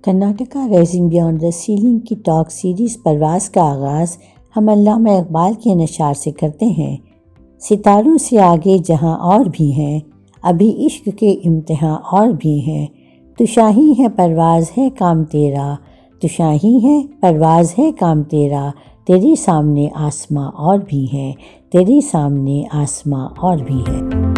Karnataka rising beyond the ceiling की talk series परवाज़ का आगाज़ हम अल्लामा इकबाल के नशार से करते हैं। सितारों से आगे जहां और भी हैं, अभी इश्क के इम्तिहान और भी हैं। तू शाही है परवाज़ है काम तेरा, तू शाही है परवाज़ है काम तेरा। तेरे सामने आसमां और भी हैं, तेरे सामने आसमां और भी हैं।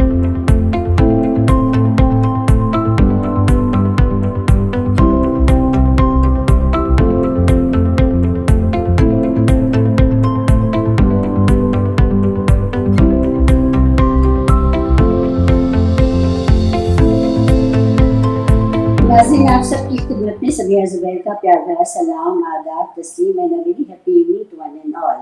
नाज़रीन, आप सबकी खिदमत में सबिया ज़ुबैर का प्यार भरा सलाम, आदाब, तस्लीम and a very happy evening to one and all.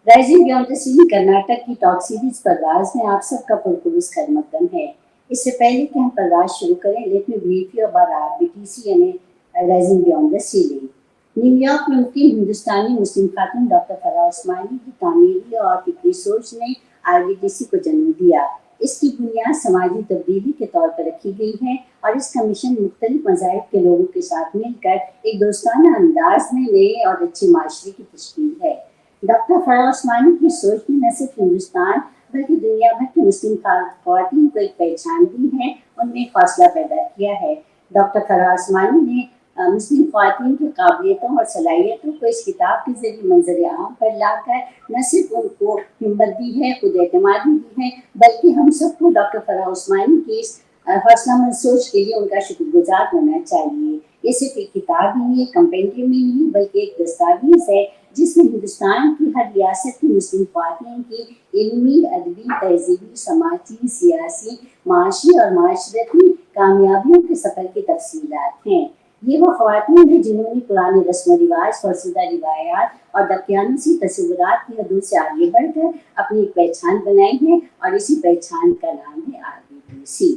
Rising beyond the ceiling Karnataka की टॉक सीरीज परवाज़ में आप सबका पुरखुलूस खैरमकदम है। इससे पहले कि हम परवाज़ शुरू करें, let me brief you about RBTC यानी rising beyond the ceiling. New York में मुकीम हिंदुस्तानी मुस्लिम खातून डॉक्टर फराह उस्मानी की तामीरी और फिक्री सोच ने आरबीटीसी को जन्म दिया। इसकी बुनियाद समाजी तब्दीली के तौर पर रखी गई है और इसका मिशन मुख्तलिफ मज़ाहिब के लोगों के साथ मिलकर एक दोस्ताना अंदाज में नए और अच्छे माशरे की तश्कील है। डॉक्टर फराह उस्मानी की सोच ने न सिर्फ हिंदुस्तान बल्कि दुनिया भर की मुस्लिम ख़वातीन को एक पहचान दी है, उनमें एक हौसला पैदा किया है। डॉक्टर फराह उस्मानी ने मुस्लिम ख़वातीन की काबिलियतों और सलाहियतों को इस किताब के ज़रिए मंजर आम पर लाकर न सिर्फ उनको हिम्मत दी है, खुद एतमादी दी है, बल्कि हम सबको डॉक्टर फराह उस्मानी की इस हौसलामंद सोच के लिए उनका शुक्रगुजार होना चाहिए। ये सिर्फ एक किताब नहीं है, कंपेंडियम ही नहीं, बल्कि एक दस्तावेज है जिसमें हिंदुस्तान की हर रियासत की मुस्लिम ख़वातीन की इल्मी, अदबी, तहजीबी, समाजी, सियासी, माशी और माशरती कामयाबियों के सफ़र की तफसीलात हैं। ये वो ख़वातीन हैं जिन्होंने पुराने रस्म व रिवाज, फरसुदा रिवायात और दकियानूसी तस्वुरात की हदूद से आगे बढ़कर अपनी एक पहचान बनाई है और इसी पहचान का नाम है आरबीटीसी।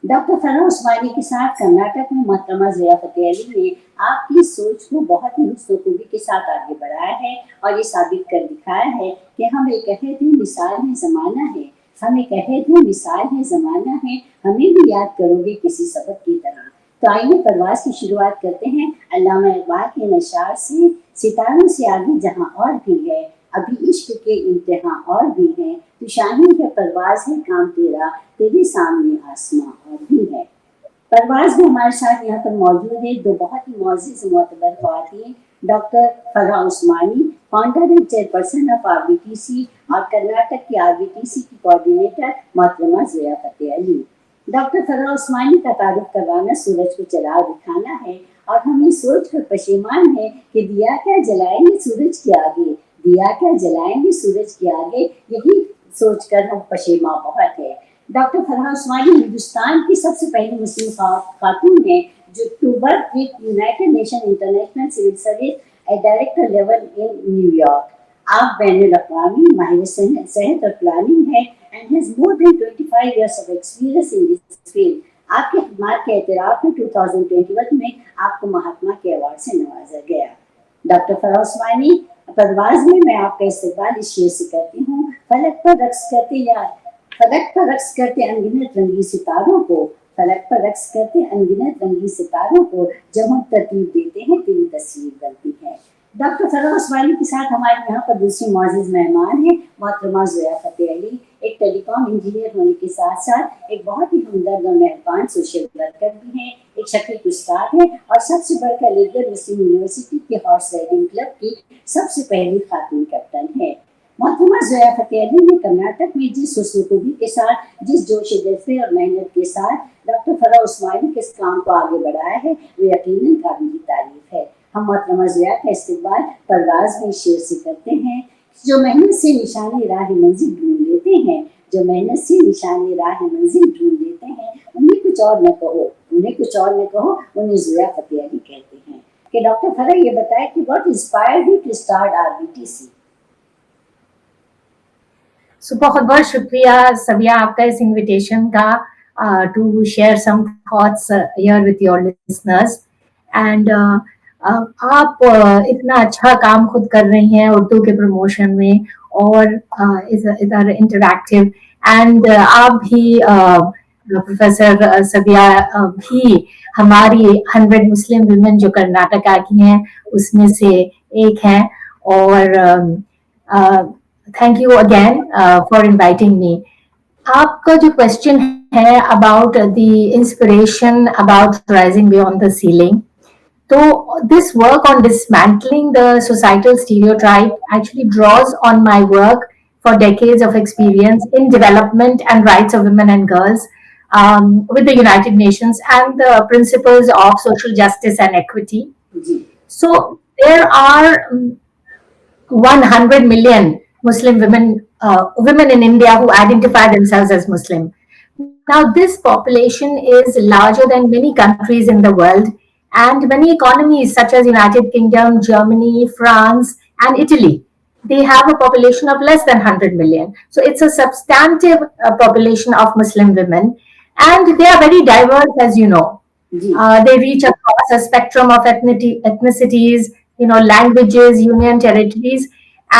डॉक्टर फराह उस्मानी के साथ कर्नाटक में मोहतरमा ज़िया फ़तेह अली ने आपकी सोच को बहुत ही हुस्न खूबी के साथ आगे बढ़ाया है और ये साबित कर दिखाया है कि हम एक अहद है, मिसाल है, ज़माना है। हम एक अहद है, मिसाल है, ज़माना है, हमें भी याद करोगे किसी सबक की तरह। तो आइए परवाज़ की शुरुआत करते हैं अल्लामा इकबाल के नशार से। सितारों से आगे जहाँ और भी है, अभी इश्क के इम्तिहान और भी हैं। तू शाही है परवाज़ है काम तेरा, तेरे सामने आसमां और भी है। परवाज़ में हमारे साथ यहाँ पर मौजूद है दो बहुत ही मुअज़्ज़िज़ मोतबर ख़वातीन, doctor Farah Usmani, founder and chairperson of RBTC, और कर्नाटक की आरबीटीसी की कोऑर्डिनेटर मोहतरमा ज़िया फ़तेह अली। डॉक्टर फराह उस्मानी का तारुफ करवाना सूरज को चराग दिखाना है और हम ये सोच कर पशेमान है कि दिया क्या जलाएंगे सूरज के आगे, दिया क्या जलाएंगे सूरज के आगे, यही सोचकर हम पशेमान बहुत है। डॉक्टर फराह उस्मानी हिंदुस्तान की सबसे पहली मुस्लिम खातून है जो to work with United Nation international civil service at director level in New York. आप बैनुल-अक़वामी माहिर सेहत और प्लानिंग है and has more than 25 years of experience in this field. आपके खिदमात के एतराफ़ में 2021 में आपको महात्मा के अवार्ड से नवाजा गया। डॉक्टर फराह उस्मानी, परवाज़ में मैं आपका इस्तकबाल इस शेर से करती हूँ, फलक पर रक्स करते अनगिनत रंगी सितारों को, फलक पर रक्स करते अनगिनत रंगी सितारों को, जब हम तरतीब देते हैं तेरी तस्वीर बनती है। डॉक्टर फराह उस्मानी के साथ हमारे यहाँ पर दूसरी मुअज़्ज़िज़ मेहमान हैं मोहतरमा ज़िया फ़तेह अली। एक टेलीकॉम इंजीनियर होने के साथ साथ एक बहुत ही हमदर्द और मेहरबान सोशल वर्कर भी हैं, एक शकीक उस्ताद हैं और सबसे बढ़कर लीडर मुस्लिम यूनिवर्सिटी के हॉर्स राइडिंग क्लब की सबसे पहली खातून कैप्टन है। मोहतरमा ज़िया फ़तेह अली ने कर्नाटक में जिस हुस्न खूबी के साथ, जिस जोश जज्बे और मेहनत के साथ डॉक्टर फराह उस्मानी के इस काम को आगे बढ़ाया है, वो यकीनन काबिल तारीफ है। हम मोहतरमा ज़िया का इस्तकबाल परवाज़ में शेर से करते हैं। जो मेहनत से निशाने राह मंजिल ढूंढ लेते हैं, जो मेहनत से निशाने राह मंजिल ढूंढ लेते हैं, उन्हें कुछ और न कहो, उन्हें कुछ और न कहो, उन्हें ज़िया फ़तेह अली कहते हैं। कि डॉक्टर फराह ये बताए कि what inspired you to start RBTC. बहुत बहुत शुक्रिया सबिया आपका इस इनविटेशन का to share some thoughts here with your listeners. And आप इतना अच्छा काम खुद कर रही हैं उर्दू के प्रमोशन में और इधर इंटरैक्टिव, एंड आप भी प्रोफेसर सबिया भी हमारी 100 मुस्लिम वुमेन जो कर्नाटका की हैं उसमें से एक हैं। और thank you again for inviting me. आपका जो क्वेश्चन है about the inspiration about rising beyond the ceiling, so this work on dismantling the societal stereotype actually draws on my work for decades of experience in development and rights of women and girls, with the United Nations and the principles of social justice and equity. So there are 100 million Muslim women in India who identify themselves as Muslim. Now, this population is larger than many countries in the world, and many economies such as United Kingdom, Germany, France, and Italy, they have a population of less than 100 million. So it's a substantive population of Muslim women, and they are very diverse, as you know. They reach across a spectrum of ethnicities, languages, union territories,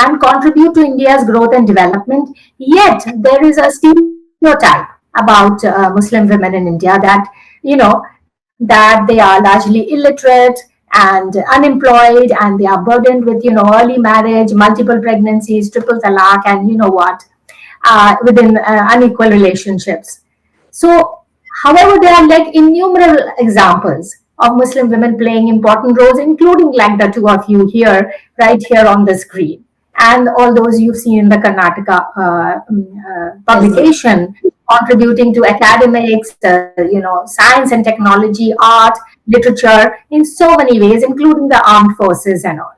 and contribute to India's growth and development. Yet there is a stereotype about Muslim women in India that that they are largely illiterate and unemployed, and they are burdened with early marriage, multiple pregnancies, triple talaq, and within unequal relationships. So, however, there are like innumerable examples of Muslim women playing important roles, including like the two of you here, right here on the screen, and all those you've seen in the Karnataka publication, contributing to academics, science and technology, art, literature, in so many ways, including the armed forces and all.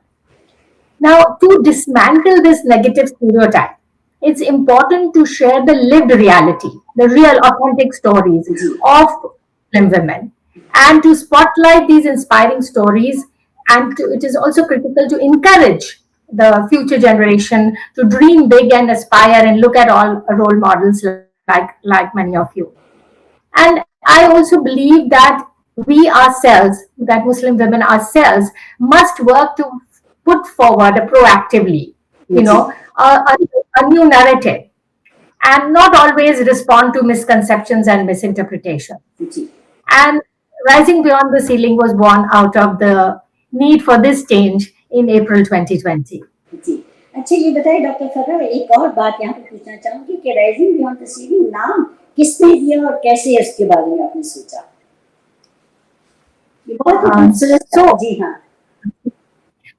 Now, to dismantle this negative stereotype, it's important to share the lived reality, the real authentic stories of Muslim women, and to spotlight these inspiring stories. And it is also critical to encourage the future generation to dream big and aspire and look at all role models like many of you. And I also believe that we ourselves, that Muslim women ourselves, must work to put forward proactively, a new narrative, and not always respond to misconceptions and misinterpretation. And Rising Beyond the Ceiling was born out of the need for this change in April 2020. अच्छा, ये बताइए doctor Farah, एक और बात यहाँ पे पूछना चाहूंगी कि राइजिंग बियॉन्ड द सीलिंग नाम किसने दिया और कैसे उसके बारे में आपने सोचा? ये बहुत खूबसूरत। जी हाँ।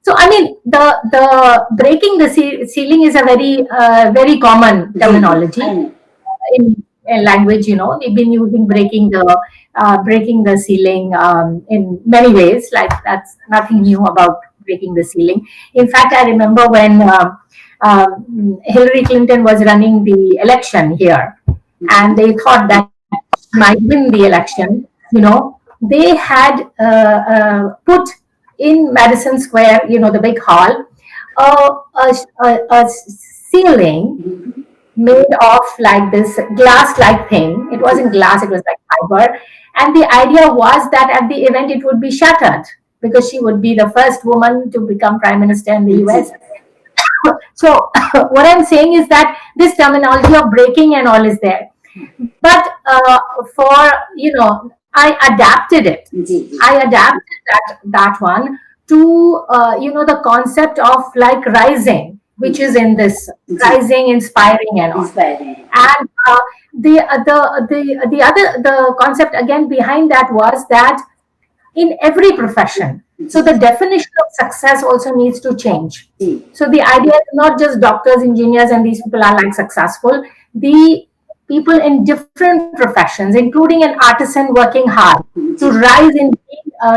So, I mean, the breaking the ceiling is a very common terminology in language. We've been using breaking the ceiling in many ways. Like, that's nothing new about breaking the ceiling. In fact, I remember when Hillary Clinton was running the election here, and they thought that she might win the election. They had put in Madison Square, the big hall, a ceiling made of like this glass-like thing. It wasn't glass, it was like fiber. And the idea was that at the event it would be shattered because she would be the first woman to become prime minister in the US. So what I'm saying is that this terminology of breaking and all is there. But I adapted it. I adapted that one to the concept of like rising, which is in this rising, inspiring, and all. And the concept again behind that was that in every profession, so the definition of success also needs to change. So the idea is not just doctors, engineers, and these people are like successful. The people in different professions, including an artisan working hard to rise in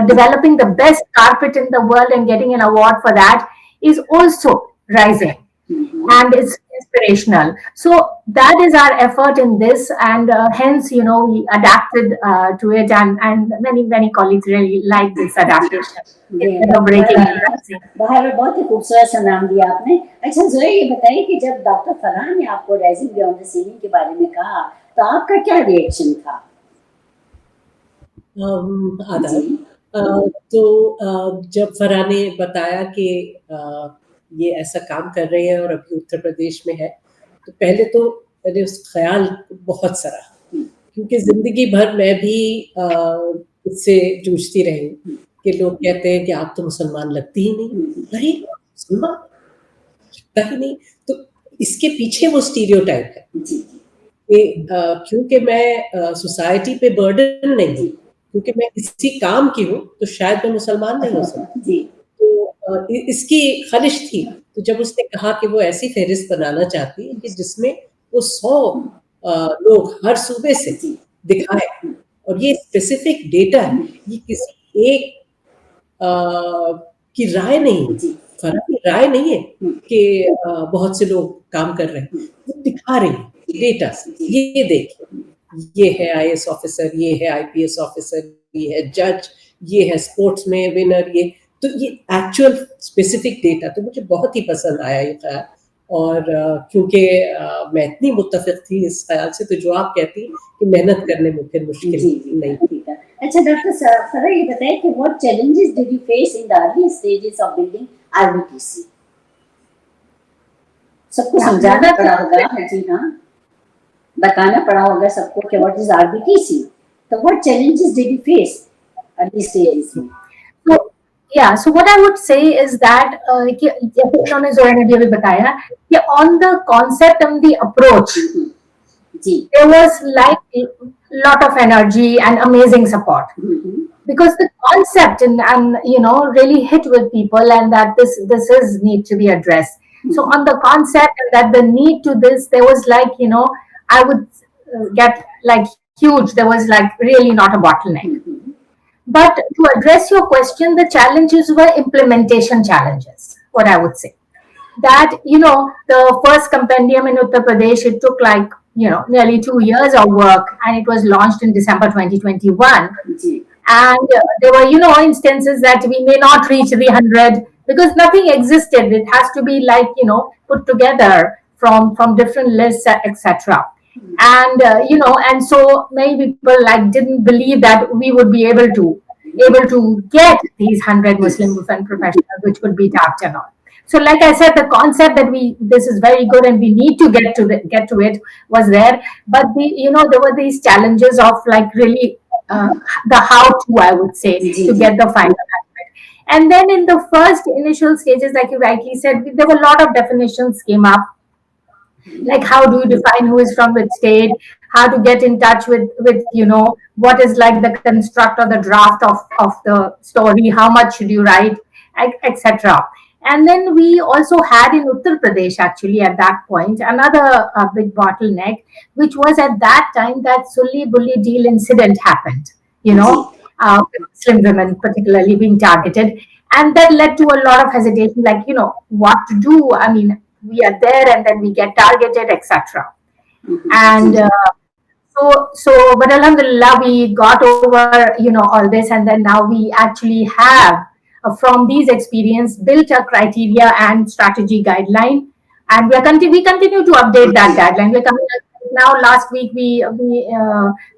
developing the best carpet in the world and getting an award for that, is also rising. And it's inspirational. So that is our effort in this, and hence, we adapted to it, and many colleagues really like this adaptation. बहुत ही खूबसूरत सा नाम दिया आपने। अच्छा जोया, ये बताइए कि जब डॉक्टर फराह ने आपको राइजिंग बियॉन्ड द सीलिंग के बारे में कहा तो आपका क्या रिएक्शन था? तो जब फराह ने बताया कि ये ऐसा काम कर रहे हैं और अभी उत्तर प्रदेश में है, तो पहले तो मैंने उस ख्याल बहुत सराहा, क्योंकि जिंदगी भर मैं भी इससे जूझती रही कि लोग कहते हैं कि आप तो मुसलमान लगती ही नहीं। अरे! मुसलमान लगता ही नहीं। तो इसके पीछे वो स्टीरियोटाइप है जी, कि क्योंकि मैं सोसाइटी पे बर्डन नहीं हूँ, जी, क्योंकि मैं किसी काम की हूँ, तो शायद मैं मुसलमान नहीं हो सकती। जी, तो इसकी ख़लिश थी। तो जब उसने कहा कि वो ऐसी फ़हरिस्त बनाना चाहती है कि जिसमें वो 100 लोग हर सूबे से जी, दिखाएँ और ये स्पेसिफ़िक डेटा है, ये किसी एक की राय नहीं है, जी, फ़र्क की राय नहीं है हुँ, कि बहुत से लोग काम कर रहे हैं, वो दिखा रही है डेटा से, जी, ये देखिए, ये है आईएएस ऑफ़िसर, ये है आईपीएस ऑफ़िसर, ये है जज, ये है स्पोर्ट्स में विनर, ये तो ये एक्चुअल स्पेसिफिक डेटा तो मुझे बहुत ही पसंद आया ये ख़्याल और क्योंकि मैं इतनी मुत्तफ़िक़ थी इस ख़्याल से तो जो आप कहती हैं कि मेहनत करने में फिर मुश्किल जी, जी, नहीं। ठीक है। अच्छा डॉक्टर फरा ये बताइए कि what challenges did you face in the early stages of building RBTC? सबको Yeah, समझाना another पड़ा thing. होगा, जी हाँ, बताना पड़ा होगा सबको कि व्हाट इज आरबीटीसी। तो what challenges did you face early stages में? So, yeah, so what I would say is that कि जैसे इन्होंने जोया ने भी अभी बताया कि on the concept and the approach, ji, there was like lot of energy and amazing support because the concept and you know really hit with people and that this is need to be addressed. So on the concept and that the need to this, there was like you know I would get like huge. There was like really not a bottleneck. But to address your question, the challenges were implementation challenges, what I would say. That, you know, the first compendium in Uttar Pradesh, it took like, you know, nearly 2 years of work and it was launched in December 2021. Ji, And there were, you know, instances that we may not reach the 100 because nothing existed. It has to be like, you know, put together from different lists, etc. And you know, and so many people like didn't believe that we would be able to get these 100 Muslim women professionals, which would be tapped and all. So, like I said, the concept that we this is very good and we need to get to it was there, but the you know there were these challenges of like really the how to I would say ji, to ji, get the final aspect. And then in the first initial stages, like you rightly said, there were a lot of definitions came up like how do you define who is from which state, how to get in touch with you know what is like the construct or the draft of the story, how much should you write, etc. And then we also had in Uttar Pradesh actually at that point another big bottleneck, which was at that time that Sulli Bulli deal incident happened, you ji, know, Muslim women particularly being targeted. And that led to a lot of hesitation, like, you know, what to do. I mean, we are there and then we get targeted, etc. And but Alhamdulillah, we got over, you know, all this. And then now we actually have, from these experience, built a criteria and strategy guideline. And we continue to update that guideline. We're coming now. Last week we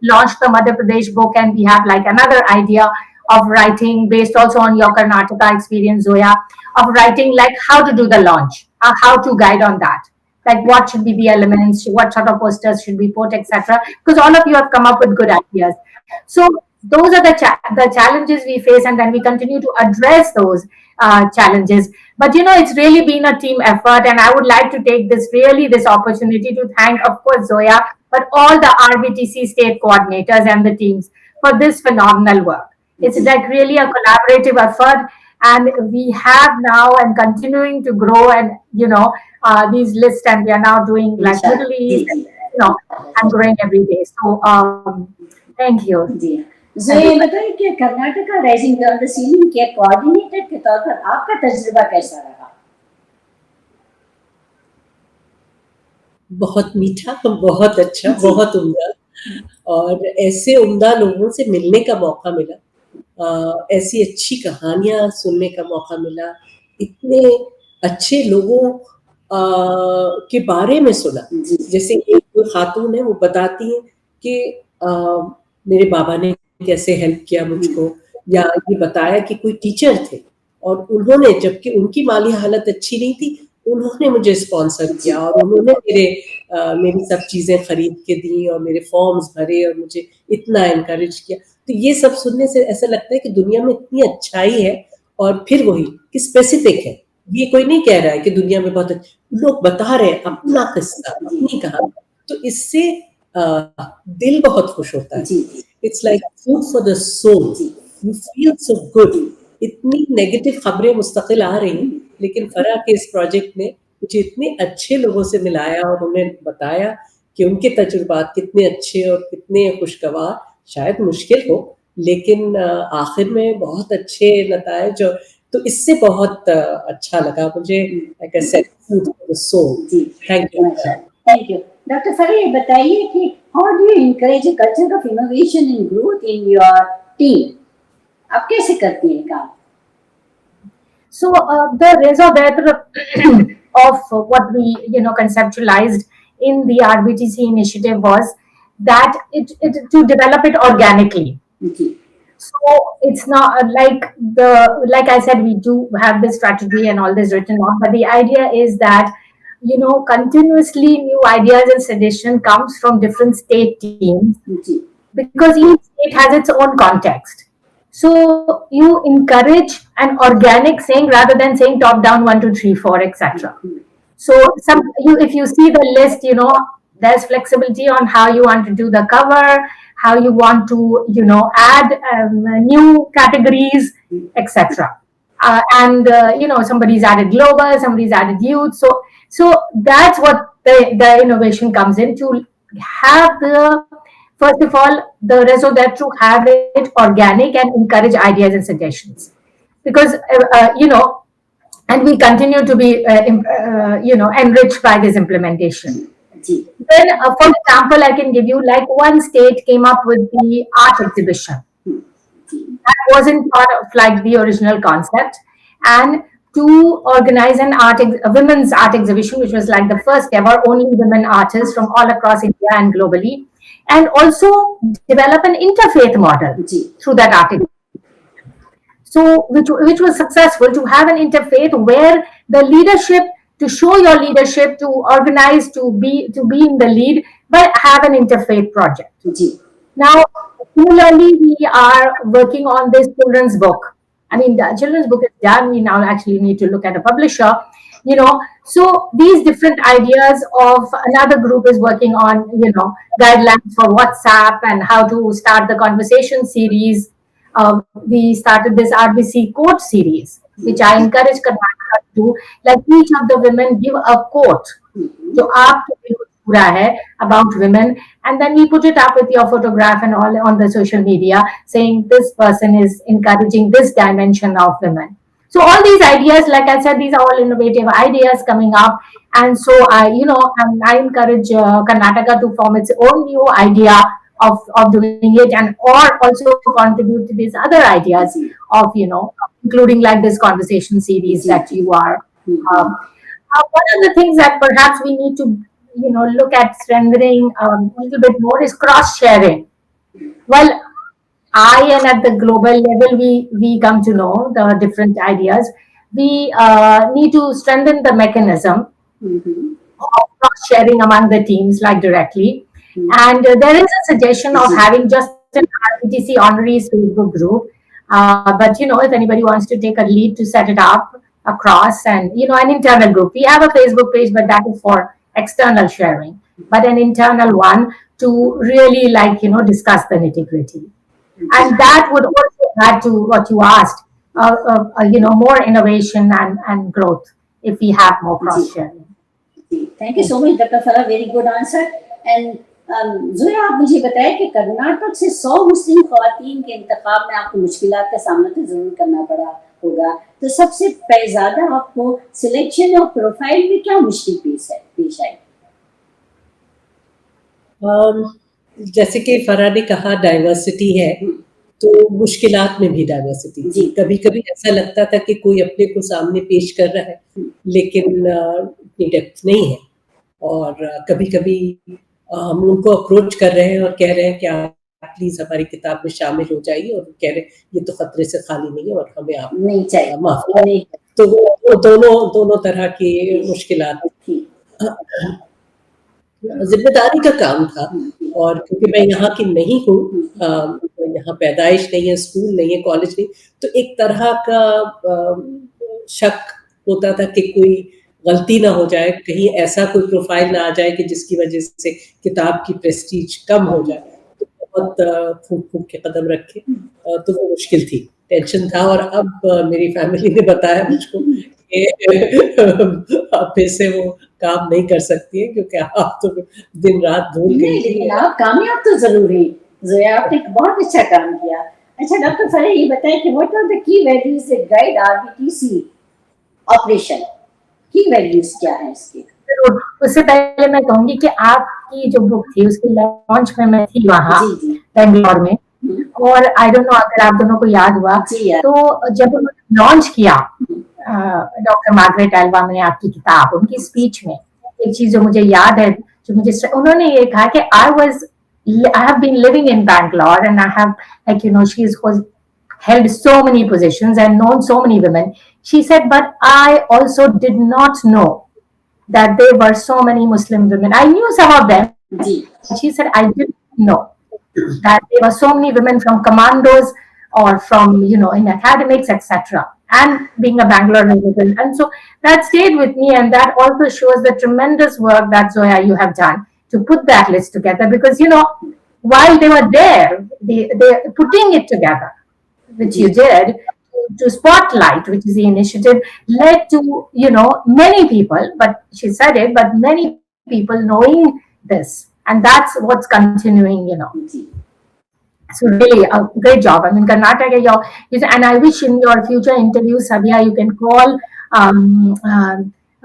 launched the Madhya Pradesh book, and we have like another idea of writing based also on your Karnataka experience, Zoya, of writing like how to do the launch, how to guide on that, like what should be the elements, what sort of posters should be put, etc. Because all of you have come up with good ideas. So those are the challenges we face, and then we continue to address those challenges. But you know, it's really been a team effort, and I would like to take this opportunity to thank, of course, Zoya, but all the RBTC state coordinators and the teams for this phenomenal work. It's like really a collaborative effort, and we have now and continuing to grow, and you know, these lists, and we are now doing like इंशाल्लाह, Middle ji, East, ji, you know, and growing every day. So thank you. जी। जो ये बताइए कि Karnataka rising beyond the ceiling के coordinator के तौर पर आपका तजुर्बा कैसा रहा? बहुत मीठा, बहुत अच्छा, जी, बहुत उम्दा और ऐसे उम्दा लोगों से मिलने का मौका मिला। ऐसी अच्छी कहानियाँ सुनने का मौका मिला, इतने अच्छे लोगों के बारे में सुना। जी, जैसे एक खातून है वो बताती हैं कि मेरे बाबा ने कैसे हेल्प किया मुझको या ये बताया कि कोई टीचर थे और उन्होंने जबकि उनकी माली हालत अच्छी नहीं थी, उन्होंने मुझे स्पॉन्सर किया और उन्होंने मेरी सब चीज़ें खरीद के दी और मेरे फॉर्म्स भरे और मुझे इतना एनकरेज किया। तो ये सब सुनने से ऐसा लगता है कि दुनिया में इतनी अच्छाई है, और फिर वही कि स्पेसिफिक है। ये कोई नहीं कह रहा है कि दुनिया में बहुत लोग बता रहे हैं अपना किस्सा, अपनी कहानी, तो इससे दिल बहुत खुश होता है। It's like food for the soul, you feel so good. इतनी नेगेटिव खबरें मुस्तकिल आ रही, लेकिन फरा के इस प्रोजेक्ट ने मुझे इतने अच्छे लोगों से मिलाया और उन्हें बताया कि उनके तजुर्बात कितने अच्छे और कितने खुशगवार, शायद मुश्किल हो, लेकिन आखिर में बहुत अच्छे नताइज। तो इससे बहुत अच्छा लगा मुझे। Like I said, food for the soul. Thank you. Thank you. Doctor Farah, ये बताइए कि how do you encourage a culture of innovation and growth in your team? आप कैसे करती हैं काम? So the raison of what we conceptualized in the RBTC initiative was that it to develop it organically. So it's not like I said, we do have this strategy and all this written on, but the idea is that continuously new ideas and suggestion comes from different state teams, because each state has its own context. So you encourage an organic saying rather than saying top down 1, 2, 3, 4, etc. So if you see the list, there's flexibility on how you want to do the cover, how you want to add new categories, etc. And somebody's added global, somebody's added youth. So that's what the innovation comes in, to have first of all, the raison d'etre to have it organic and encourage ideas and suggestions, because and we continue to be enriched by this implementation. Then, for example, I can give you, like, one state came up with the art exhibition. That wasn't part of like the original concept, and to organize a women's art exhibition, which was like the first ever, only women artists from all across India and globally, and also develop an interfaith model through that art exhibition. So, which was successful, to have an interfaith where the leadership, to show your leadership, to organize, to be in the lead, but have an interfaith project. Now, similarly, we are working on this children's book. I mean, the children's book is done. We now actually need to look at a publisher. So these different ideas of another group is working on, guidelines for WhatsApp and how to start the conversation series. We started this RBC quote series, which I encourage Karnataka to do. Like, each of the women give a quote, so about women, and then we put it up with your photograph and all on the social media, saying this person is encouraging this dimension of women. So all these ideas, like I said, these are all innovative ideas coming up, and so I encourage Karnataka to form its own new idea of doing it, and or also contribute to these other ideas of including like this conversation series that you are. One of the things that perhaps we need to look at strengthening a little bit more is cross sharing. Well, and at the global level, we come to know the different ideas. We need to strengthen the mechanism of cross sharing among the teams, like directly. And there is a suggestion of having just an RBTC honorees Facebook group. But if anybody wants to take a lead to set it up across, and an internal group, we have a Facebook page, but that is for external sharing. But an internal one to really discuss the nitty-gritty. And that would also add to what you asked, more innovation and growth if we have more cross sharing. Thank you so much, Dr. Farah. Very good answer. And Zoya, आप मुझे बताएं कि कर्नाटक से 100 मुस्लिम ख़वातीन के इंतखाब में आपको मुश्किलात का सामना तो जरूर करना पड़ा होगा, तो सबसे ज़्यादा आपको सिलेक्शन और प्रोफाइल में क्या मुश्किल पेश आई? जैसे कि फरा ने कहा, डाइवर्सिटी है, तो मुश्किलात में भी डाइवर्सिटी थी। कभी कभी ऐसा लगता था कि कोई अपने को सामने पेश कर रहा है, लेकिन इतनी डेप्थ नहीं है, और कभी कभी हम उनको अप्रोच कर रहे हैं और कह रहे हैं कि आप प्लीज हमारी किताब में शामिल हो जाइए, और कह रहे हैं ये तो खतरे से खाली नहीं है और हमें आप नहीं चाहिए, माफ करें। तो वो दोनों तरह की मुश्किलात थी। जिम्मेदारी का काम था, और क्योंकि मैं यहाँ की नहीं हूँ, यहाँ पैदाइश नहीं है, स्कूल नहीं है, कॉलेज नहीं, तो एक तरह का शक होता था कि कोई गलती ना हो जाए, कहीं ऐसा कोई प्रोफाइल ना आ जाए कि जिसकी वजह से किताब की प्रेस्टीज कम हो जाए। तो बहुत फूँक-फूँक के कदम रखे, तो वो मुश्किल थी, टेंशन था। और अब मेरी फैमिली ने बताया मुझको कि अब फिर से वो काम नहीं कर सकती है, क्योंकि आप तो दिन-रात भूल गई नहीं, थी। लेकिन आप कामयाब तो ज़रूर हैं। ज़ोया, आपने एक बहुत अच्छा काम किया। अच्छा डॉक्टर फरह, ये बताएं कि what are the key values that guide RBTC operation? Key values क्या है इसके? जरूर, उससे पहले मैं कहूंगी कि आपकी जो बुक थी उसकी लॉन्च में मैं थी वहाँ जी जी। बेंगलोर में, और आई डोंट नो अगर आप दोनों को याद हुआ, जी यार। तो जब उन्होंने लॉन्च किया डॉक्टर मार्गरेट एल्वा ने आपकी किताब, उनकी स्पीच में एक चीज जो मुझे याद है, जो मुझे उन्होंने ये कहा कि I have been living in Bangalore and I have, like, you know, she's held so many positions and known so many women. She said, but I also did not know that there were so many Muslim women. I knew some of them. Ji. She said, I didn't know that there were so many women from commandos or from, you know, in academics, etc. And being a Bangalore resident. And so that stayed with me, and that also shows the tremendous work that Zoya, you have done to put that list together, because, you know, while they were there, they're putting it together, which you did, to Spotlight, which is the initiative, led to, you know, many people, but she said it, but many people knowing this. And that's what's continuing, you know. So really, a great job. I mean, Karnataka, and I wish in your future interviews, Sabia, you can call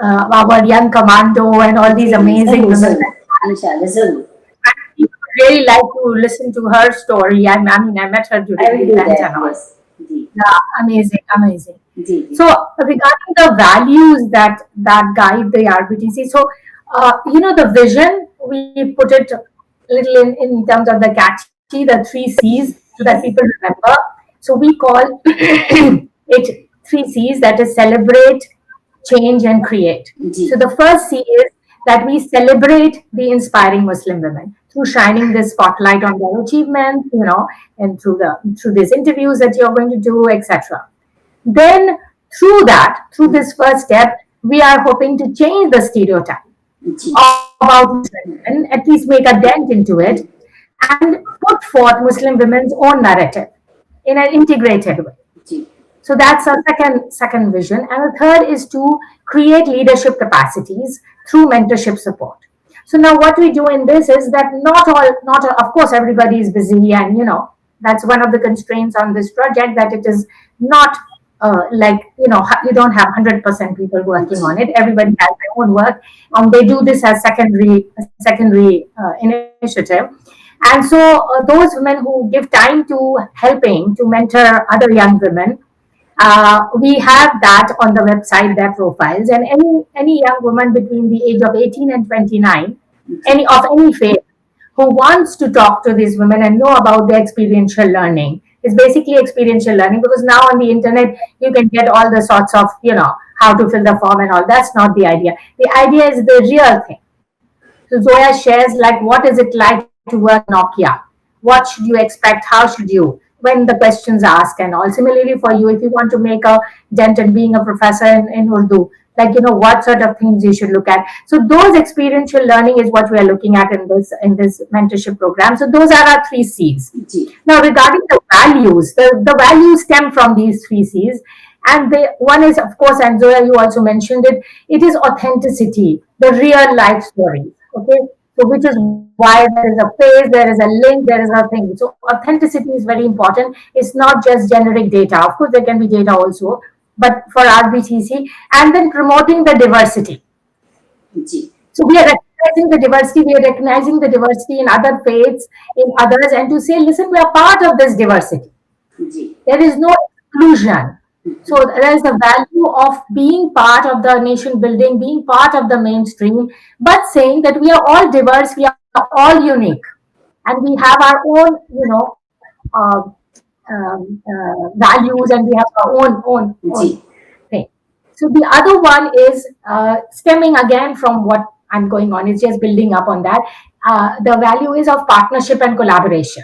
our young commando and all these amazing women. I really like to listen to her story. I mean, I met her during the event and all. Yes. Yeah, amazing. Ji. So regarding the values that guide the RBTC, so you know, the vision, we put it a little in terms of the catchy, the 3 C's, so that people remember. So we call it 3 C's, that is celebrate, change, and create. Ji. So the first C is that we celebrate the inspiring Muslim women through shining this spotlight on their achievements, you know, and through these interviews that you're going to do, etc. Then through this first step, we are hoping to change the stereotype about Muslim women, at least make a dent into it, and put forth Muslim women's own narrative in an integrated way. Ji. So that's our second vision. And the third is to create leadership capacities through mentorship support. So now what we do in this is that of course, everybody is busy, and, you know, that's one of the constraints on this project, that it is not like, you know, you don't have 100% people working on it. Everybody has their own work, and they do this as secondary initiative. And so those women who give time to helping to mentor other young women, we have that on the website, their profiles, and any young woman between the age of 18 and 29, of any faith, who wants to talk to these women and know about their experiential learning. It's basically experiential learning, because now on the internet you can get all the sorts of, you know, how to fill the form and all. That's not the idea. The idea is the real thing. So Zoya shares, like, what is it like to work Nokia? What should you expect? How should you? When the questions asked and all. Similarly for you, if you want to make a dent in being a professor in Urdu, like, you know, what sort of things you should look at. So those experiential learning is what we are looking at in this mentorship program. So those are our 3 C's. Now, regarding the values, the values stem from these 3 C's. And one is, of course, and Zoya, you also mentioned it, it is authenticity, the real life story. Okay. So which is why there is a page, there is a link, there is a thing. So authenticity is very important. It's not just generic data. Of course, there can be data also, but for RBTC, and then promoting the diversity. So we are recognizing the diversity. We are recognizing the diversity in other faiths, in others, and to say, listen, we are part of this diversity. There is no exclusion. So there is the value of being part of the nation building, being part of the mainstream, but saying that we are all diverse, we are all unique, and we have our own, you know, values, and we have our own thing. So the other one is stemming again from what I'm going on. It's just building up on that. The value is of partnership and collaboration.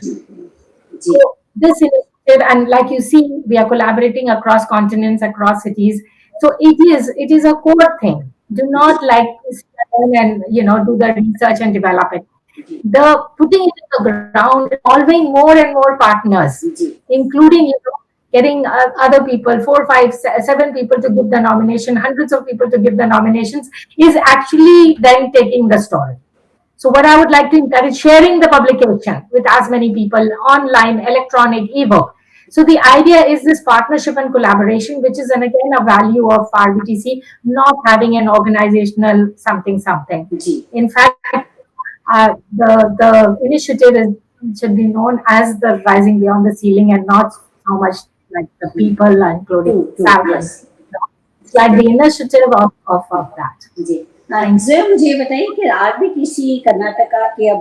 So this initiative, and like you see, we are collaborating across continents, across cities. So it is a core thing. Do not like sit alone and do the research and develop it. The putting it in the ground, involving more and more partners, ji including getting other people, 4, 5, 7 people to give the nomination, hundreds of people to give the nominations, is actually then taking the story. So what I would like to encourage, sharing the publication with as many people, online, electronic, ebook. So the idea is this partnership and collaboration, which is, and again, a value of RBTC, not having an organizational something something. Ji In fact, the initiative should be known as the Rising Beyond the Ceiling, and not how much like the people, including true Salman. yes It's like the initiative of that. जी जोया मुझे ये बताइए कि आरबीटीसी कर्नाटका के अब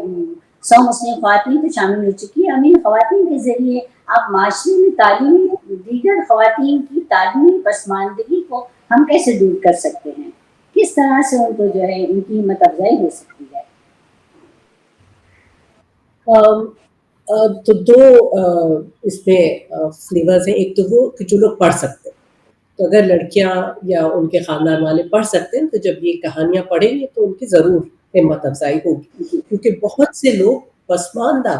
100 मुस्लिम ख्वातीन तो शामिल हो चुकी है। अमीन ख्वातीन के जरिए आप माशरे में तालीमी दीगर ख्वातीन की तालीमी पसमानदगी को हम कैसे दूर कर सकते हैं, किस तरह से उनको जो है उनकी हिम्मत अफजाई हो सकती है? तो दो इसमें फ्लेवर्स हैं। एक तो वो कि जो लोग पढ़ सकते हैं, तो अगर लड़कियां या उनके खानदान वाले पढ़ सकते हैं तो जब ये कहानियां पढ़ेंगे तो उनकी ज़रूर हिम्मत अफजाई होगी, क्योंकि बहुत से लोग पसमानदा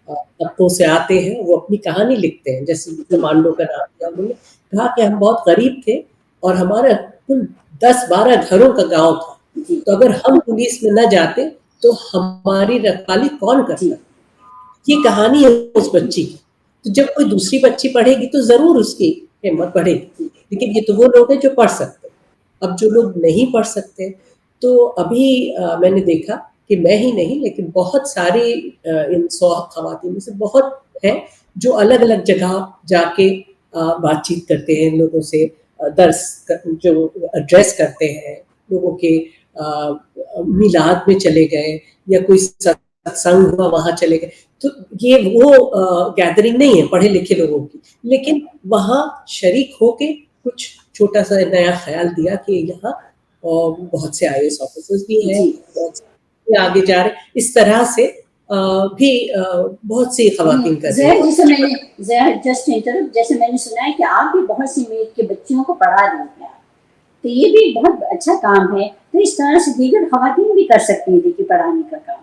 तबकों से आते हैं, वो अपनी कहानी लिखते हैं। जैसे कमांडो का नाम लिया, उन्होंने कहा कि हम बहुत गरीब थे और हमारा कुल 10-12 घरों का गांव था, तो अगर हम पुलिस में न जाते तो हमारी रखवाली कौन करता? ये कहानी है उस बच्ची की। तो जब कोई दूसरी बच्ची पढ़ेगी तो जरूर उसकी हिम्मत बढ़ेगी। लेकिन ये तो वो लोग हैं जो पढ़ सकते हैं। अब जो लोग नहीं पढ़ सकते, तो अभी मैंने देखा कि मैं ही नहीं लेकिन बहुत सारी इन 100 खवातीन में से बहुत हैं जो अलग अलग जगह जाके बातचीत करते हैं लोगों से, दर्स जो एड्रेस करते हैं लोगों के, मिलाद में चले गए या कोई सत्संग हुआ वहाँ चले गए। तो ये वो गैदरिंग नहीं है पढ़े लिखे लोगों की, लेकिन वहाँ शरीक होके कुछ छोटा सा नया ख्याल दिया कि यहाँ बहुत से IAS ऑफिसर्स भी हैं, बहुत से आगे जा रहे, इस तरह से भी बहुत सी खवातीन कर रही हैं। जैसे मैंने सुना है कि आप भी बहुत सी मेद के बच्चियों को पढ़ा रही हैं, तो ये भी बहुत अच्छा काम है। तो इस तरह से दीगर खवातीन भी कर सकती हैं देखिए पढ़ाने का काम।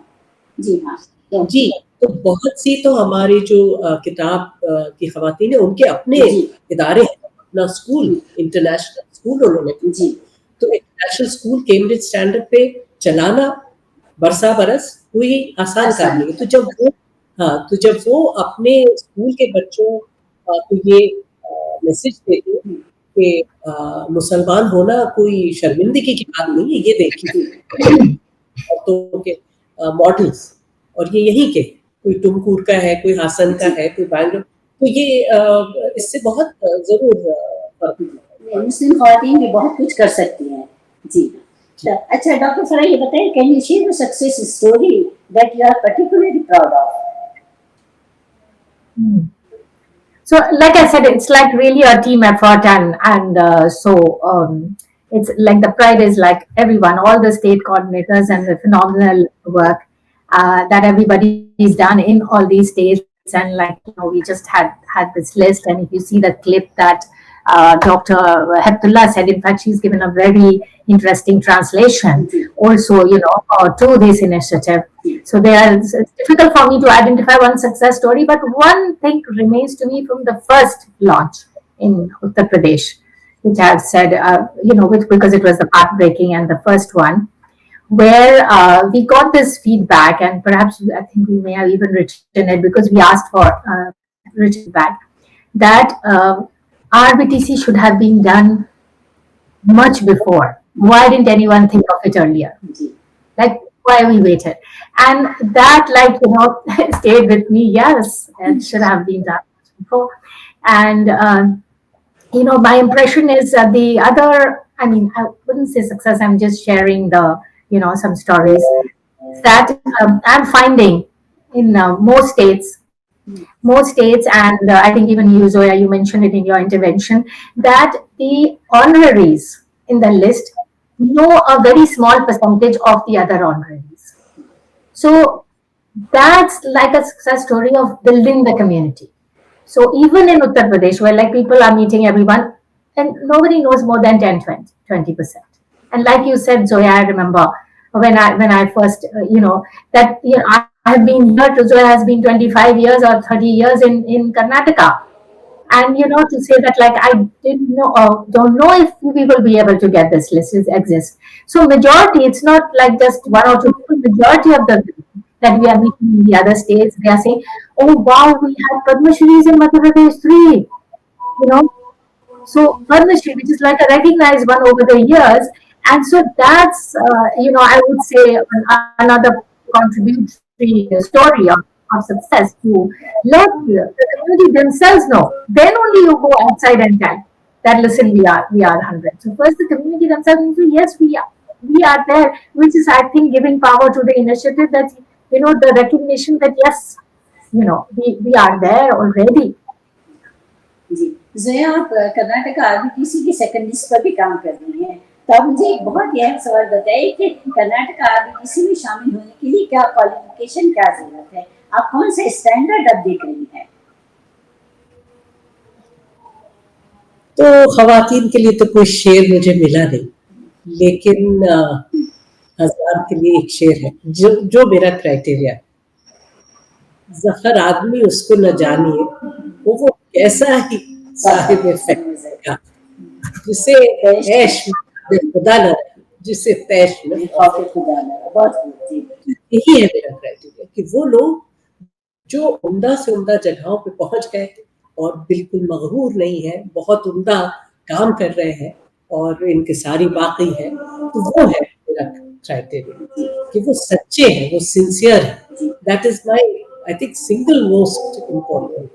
जी हाँ जी, तो बहुत सी तो हमारी जो किताब की खवातीन है उनके अपने इदारे हैं, अपना स्कूल, इंटरनेशनल स्कूल उन्होंने जी, तो इंटरनेशनल स्कूल कैम्ब्रिज स्टैंडर्ड पे चलाना बरसा बरस कोई आसान काम नहीं। तो जब वो अपने स्कूल के बच्चों को ये मैसेज देते कि मुसलमान होना कोई शर्मिंदगी की बात नहीं है, ये देखिए औरतों के मॉडल्स, और ये यहीं के, कोई टुमकुर का है, कोई हासन का है, कोई बैंगलोर, तो ये इससे बहुत जरूर मुस्लिम ख्वातीन भी बहुत कुछ कर सकती हैं। जी अच्छा डॉक्टर फराह ये बताइए, can you share the success story that you are particularly proud of? So, like I said, it's like really a team effort, and it's like the pride is like everyone, all the state coordinators, and the phenomenal work that everybody's done in all these states. And like we just had this list, and if you see the clip that Dr. Heptullah said, in fact, she's given a very interesting translation also, to this initiative. So it's difficult for me to identify one success story, but one thing remains to me from the first launch in Uttar Pradesh, which I've said, because it was the path-breaking and the first one, where we got this feedback, and perhaps I think we may have even written it because we asked for written feedback, that RBTC should have been done much before. Why didn't anyone think of it earlier? Like, why we waited? And that, stayed with me. Yes, it should have been done before. And, my impression is the other, I wouldn't say success, I'm just sharing some stories that I'm finding in most states, and I think even you, Zoya, you mentioned it in your intervention, that the honoraries in the list know a very small percentage of the other honoraries. So that's like a success story of building the community. So even in Uttar Pradesh, where like people are meeting everyone, and nobody knows more than 10, 20%. And like you said, Zoya, I remember when I first, that I have been here. Zoya has been 25 years or 30 years in Karnataka, and to say that, like, I didn't know, don't know if we will be able to get this list exist. So majority, it's not like just one or two people. Majority of the that we are meeting in the other states, they are saying, "Oh wow, we have Padma Shris in Madhya Pradesh 3." You know, so Padma Shri, which is like a recognized one over the years, and so that's I would say another contributory story of success to let the community themselves know. Then only you go outside and tell that, listen, we are 100. So first the community themselves will say, yes, we are there, which is, I think, giving power to the initiative, that the recognition that yes, we are there already. जी जोया, आप कर्नाटक आरबीटीसी की second list पर भी काम कर रही हैं, तो आप मुझे एक बहुत अहम सवाल बताइए कि कर्नाटक आरबीटीसी में शामिल होने के लिए क्या क्वालिफिकेशन, क्या जरूरत है, आप कौन से स्टैंडर्ड अब देख रही हैं? तो खवातीन के लिए तो कोई शेर मुझे मिला नहीं, लेकिन हजार के लिए एक शेर है जो मेरा क्राइटेरिया है। जफर आदमी उसको न जानिए, वो कैसा ही साहिब का, जिसे ऐश में खुदा न रहे, जिसे तैश में खुदा न रहे। बहुत यही है मेरा क्राइटेरिया, कि वो लोग जो उम्दा से उम्दा जगहों पे पहुंच गए और बिल्कुल मगरूर नहीं है, बहुत उम्दा काम कर रहे हैं और इनके सारी बाकी है, तो वो है मेरा क्राइटेरिया, कि वो सच्चे हैं, वो सिंसियर है। That is my, I think, single most important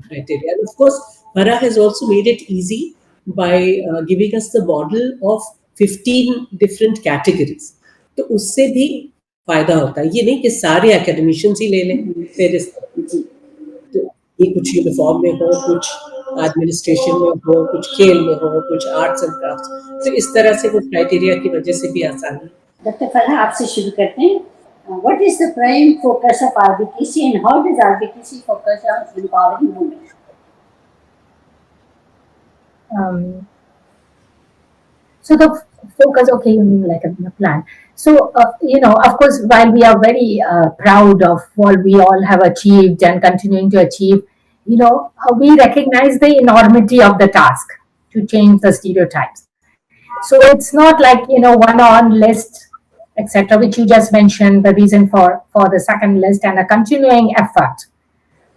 criteria. And of course, Farah has also made it easy by giving us the model of 15 different categories. तो उससे भी फायदा होता है, ये नहीं कि सारे एकेडमिशियंस ही ले लें फिर इस, तो ये कुछ यूनिफॉर्म में हो, कुछ एडमिनिस्ट्रेशन में हो, कुछ खेल में हो, कुछ आर्ट्स एंड क्राफ्ट्स, तो इस तरह से वो क्राइटेरिया की वजह से भी आसानी। डॉक्टर फरहा, आपसे शुरू करते हैं। What is the prime focus of RBTC and how does RBTC focus on empowering women? So the focus, okay, you mean like a plan. So, of course, while we are very proud of what we all have achieved and continuing to achieve, we recognize the enormity of the task to change the stereotypes. So it's not like, one-on list, etc., which you just mentioned, the reason for the second list, and a continuing effort.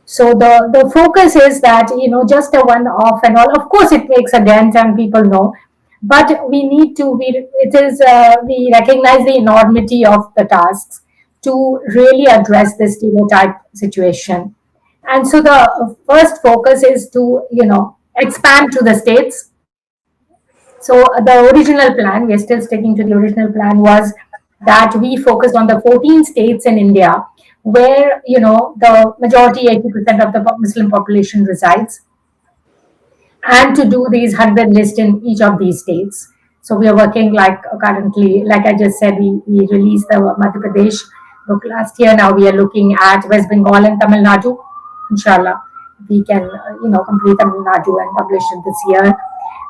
So the focus is that, just a one-off and all. Of course, it makes a dent and people know, but we need to, we recognize the enormity of the tasks to really address the stereotype situation. And so the first focus is to, expand to the states. So the original plan, we're still sticking to the original plan, was that we focused on the 14 states in India where, the majority, 80% of the Muslim population resides, and to do these 100 lists in each of these states. So we are working, like, currently, like I just said, we released the Madhya Pradesh book last year. Now we are looking at West Bengal and Tamil Nadu. Inshallah, we can, complete Tamil Nadu and publish it this year.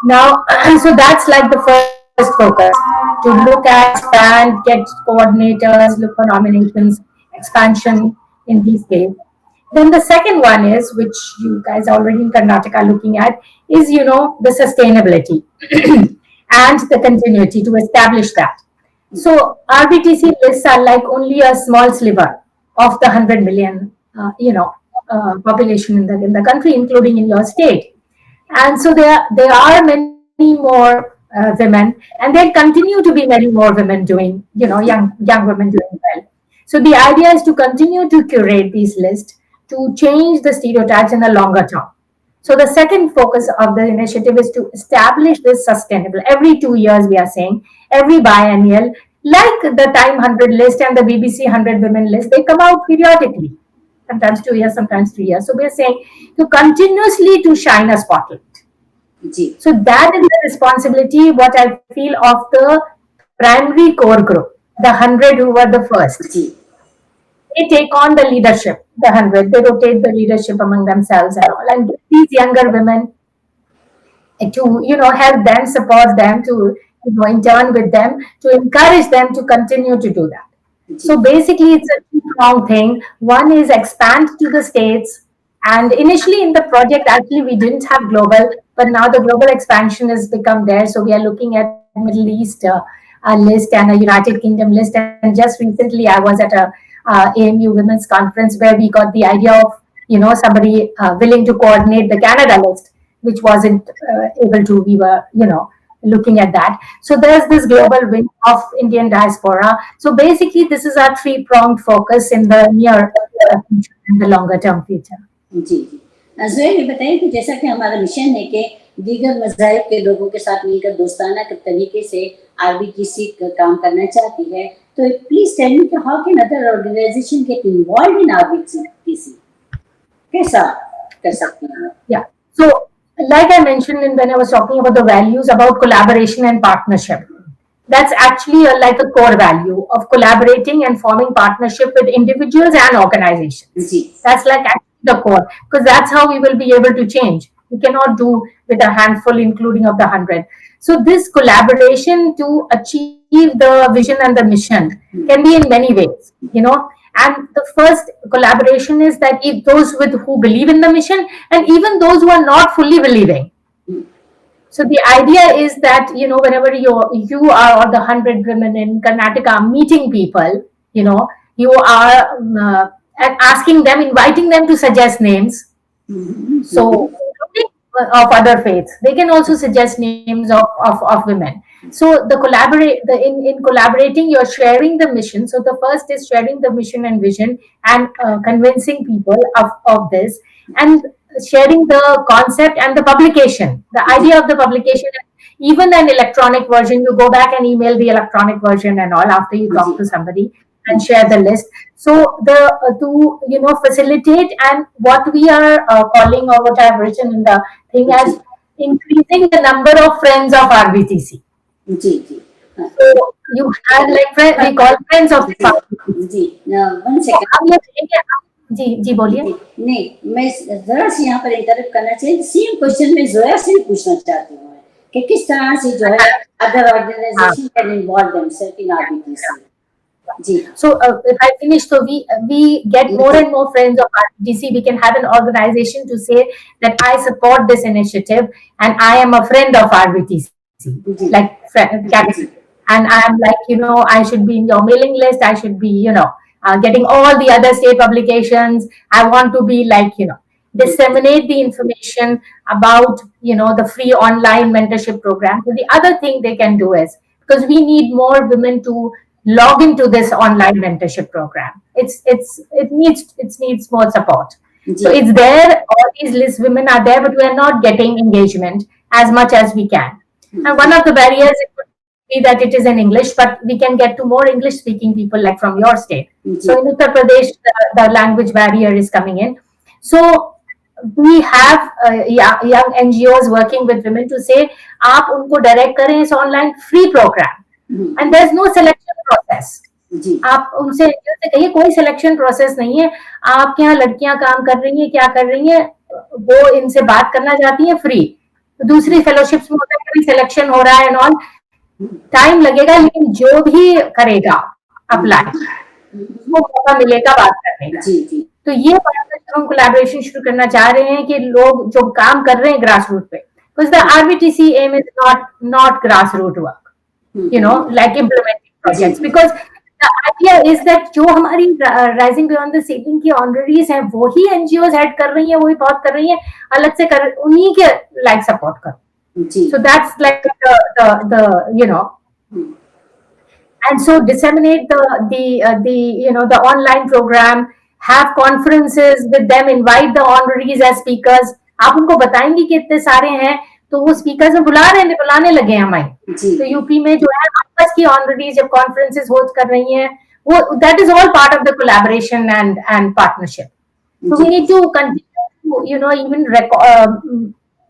Now, so that's like the first focus, to look at, expand, get coordinators, look for nominations, expansion in these states. Then the second one is, which you guys already in Karnataka are looking at, is, the sustainability and the continuity, to establish that. So RBTC lists are like only a small sliver of the 100 million, population in the country, including in your state. And so there are many more women, and there continue to be many more women doing, young women doing well. So the idea is to continue to curate these lists to change the stereotypes in the longer term. So the second focus of the initiative is to establish this sustainable. Every 2 years, we are saying, every biennial, like the Time 100 list and the BBC 100 Women list, they come out periodically, sometimes 2 years, sometimes 3 years. So we are saying to continuously to shine a spotlight. So that is the responsibility, what I feel, of the primary core group, the 100 who were the first. they take on the leadership, the 100. They rotate the leadership among themselves and all. And these younger women to, help them, support them, to, intern with them, to encourage them to continue to do that. So basically, it's a two-pronged thing. One is expand to the states. And initially in the project, actually, we didn't have global, but now the global expansion has become there. So we are looking at Middle East a list and a United Kingdom list. And just recently, I was at a AMU Women's Conference where we got the idea of, somebody willing to coordinate the Canada list, which wasn't able to. We were, looking at that. So there's this global wing of Indian diaspora. So basically, this is our three-pronged focus in the near future and the longer term future. जी जी ज़ुहैर, ये बताइए कि जैसा कि हमारा mission है कि दीगर मज़ाहिब के लोगों के साथ मिलकर दोस्ताना के तरीके से RBTC काम करना चाहती है, तो please tell me how can other organization get involve in RBTC, कैसा कर सकते हैं? Yeah, so like I mentioned when I was talking about the values about collaboration and partnership, that's actually like a core value of collaborating and forming partnership with individuals and organizations. That's like the core, because that's how we will be able to change. We cannot do with a handful, including of the 100. So this collaboration to achieve the vision and the mission can be in many ways, And the first collaboration is that if those who believe in the mission, and even those who are not fully believing. So the idea is that, whenever you are, or the 100 women in Karnataka meeting people, you are asking them, inviting them to suggest names. So of other faiths, they can also suggest names of women. So in collaborating, you're sharing the mission. So the first is sharing the mission and vision, and convincing people of this, and sharing the concept and the publication, the idea of the publication, even an electronic version. You go back and email the electronic version and all after you talk to somebody, and share the list. So to facilitate, and what we are calling, or what I've written in the thing, as increasing the number of friends of RBTC. So you have like we call friends of जी 1 second जी बोलिए। नहीं, मैं जरा सी यहाँ पर interrupt करना चाहिए। सेम क्वेश्चन मैं जोया से भी पूछना चाहती हूँ कि किस तरह से जो है other organization can involve themselves in RBTC. So if I finish, so we get more and more friends of RBTC. We can have an organization to say that I support this initiative and I am a friend of RBTC, like and I am like, I should be in your mailing list. I should be, getting all the other state publications. I want to be like, disseminate the information about, the free online mentorship program. So the other thing they can do is, because we need more women to log into this online mentorship program. It needs more support. So it's there. All these list women are there, but we are not getting engagement as much as we can. And one of the barriers could be that it is in English, but we can get to more English-speaking people, like from your state. So in Uttar Pradesh, the language barrier is coming in. So we have young NGOs working with women to say, आप उनको direct करें इस online free program. And there's no selection process. आप उनसे कहिए कोई selection process नहीं है, आपके यहाँ लड़कियां काम कर रही हैं, क्या कर रही हैं, वो इनसे बात करना चाहती हैं फ्री. दूसरी फेलोशिप्स में होता है कि सिलेक्शन हो रहा है एंड ऑल, टाइम लगेगा, लेकिन जो भी करेगा अप्लाई वो मौका मिलेगा बात करने का. तो ये हम कोलैबोरेशन शुरू करना चाह रहे हैं कि लोग जो काम कर रहे हैं ग्रास रूट पे, because the RBTC am is not grass root work, like implementing projects, because the idea is that जो हमारी राइजिंग बियॉन्ड द सीलिंग की ऑनररीज हैं वो ही NGOs हेड कर रही हैं, वही बहुत कर रही हैं, अलग से कर उन्हीं के लाइक सपोर्ट करो. So that's like the and so disseminate the online program, have conferences with them, invite the honorees as speakers. आप उनको बताएंगे कि इतने सारे हैं, तो वो स्पीकर्स में बुलाने लगे हैं हमारे. तो यूपी में जो है आपस की ऑनरीज जब कॉन्फ्रेंसेस होस्ट कर रही हैं, वो that is all part of the collaboration and partnership. So we need to continue to, even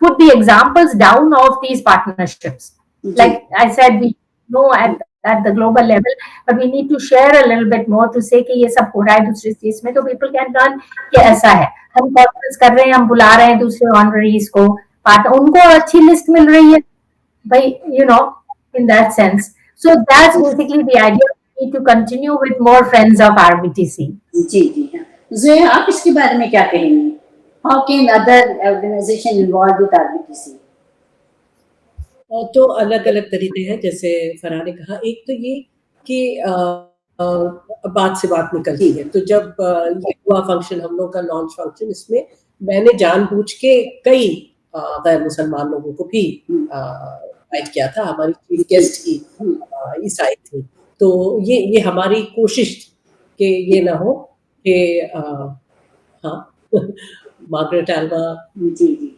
put the examples down of these partnerships. Like I said, we know at at the global level, but we need to share a little bit more to say कि ये सब हो रहा है दूसरे देश में, तो people can learn कि ऐसा है, हम conference कर रहे हैं, हम बुला रहे हैं दूसरे honorees को, उनको अच्छी list मिल रही है भाई, you know, in that sense. So that's basically the idea. We need to continue with more friends of RBTC. जी जी हाँ, ज़ोया आप इसके बारे में क्या कहेंगी? How can other organization involved with RBTC? तो अलग अलग तरीके हैं, जैसे फरहा ने कहा, एक तो ये कि बात से बात निकलती है, तो जब ये हुआ फंक्शन, हम लोग का लॉन्च फंक्शन, इसमें मैंने जानबूझ के कई गैर मुसलमान लोगों को भी इनवाइट किया था, हमारी चीफ गेस्ट ही ईसाई थी, तो ये हमारी कोशिश कि ये ना हो कि हाँ मार्गरेट एल्वा जी जी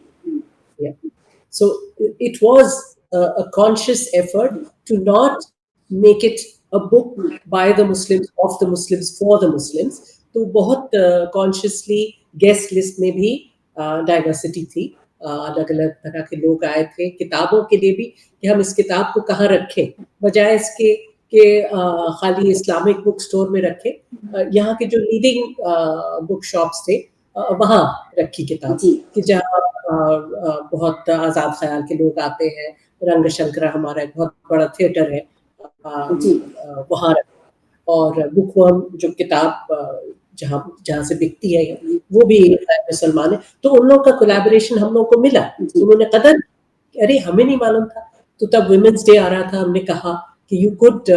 yeah. So it was a conscious effort to not make it a book by the Muslims, of the Muslims, for the Muslims. तो बहुत consciously guest list में भी diversity थी, अलग अलग तरह के लोग आए थे, किताबों के लिए भी कि हम इस किताब को कहाँ रखें, बजाय इसके कि खाली इस्लामिक बुक स्टोर में रखें, यहाँ के जो लीडिंग बुक शॉप्स थे वहाँ रखी किताब, कि जहाँ बहुत आज़ाद ख्याल के लोग आते हैं, रंग शंकरा हमारा एक बहुत बड़ा थिएटर है वहाँ, और बुकवर्म जो किताब जहाँ से बिकती है वो भी मुसलमान है, तो उन लोगों का कोलैबोरेशन हम लोगों को मिला, उन्होंने कदर, अरे हमें नहीं मालूम था, तो तब वुमेन्स डे आ रहा था, हमने कहा कि you could